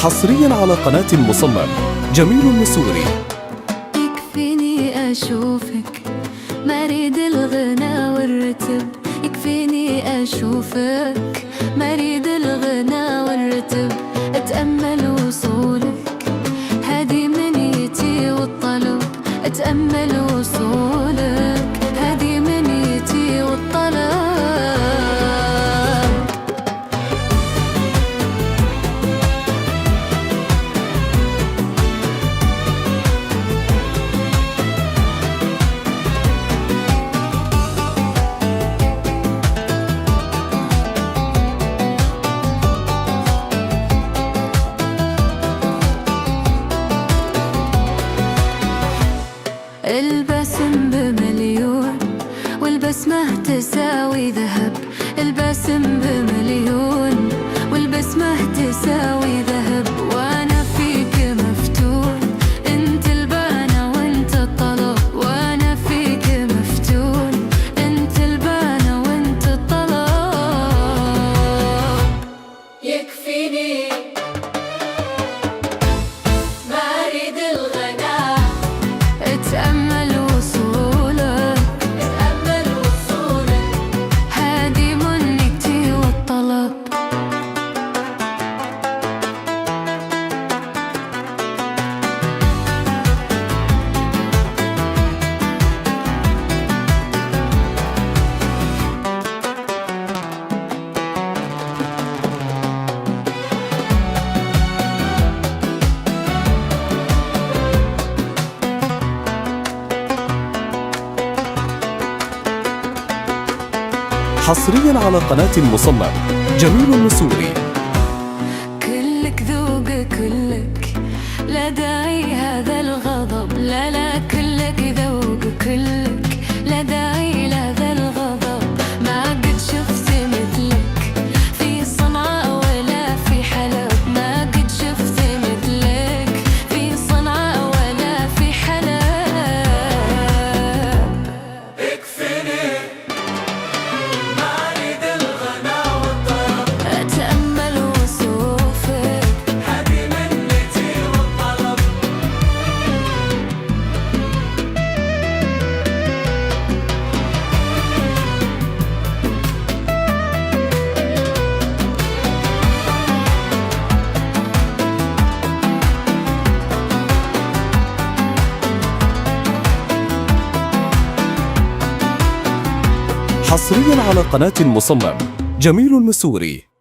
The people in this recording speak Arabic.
حصريا على قناة المصمم جميل المسوري. يكفيني أشوفك ما أريد الغنى والرتب، يكفيني أشوفك ما أريد الغنى والرتب، أتأمل وصولك هذه منيتي والطلب، أتأمل وصولك هذه منيتي والطلب. البسم بمليون والبسمة تساوي ذهب، البسم بمليون والبسمة تساوي ذهب، وانا فيك مفتون انت البانة وانت الطلب، وانا فيك مفتون انت البانة وانت الطلب. يكفيني ما اريد الغنى، اتأمل وصولك اتأمل وصولك هادي منيتي والطلب. حصريا على قناة المصمم جميل المسوري. كلك ذوق كلك لا داعي هذا الغضب، لا لا كلك ذوق كلك لا داعي لهذا الغضب، ما قد شفت مثلك في صنعاء ولا في حلب، ما قد شفت مثلك في صنعاء ولا في حلب. يكفيني ما أريد الغنى والطرب، أتأمل وصوفك هذه منتي والطلب. حصريا على قناة المصمم جميل المسوري.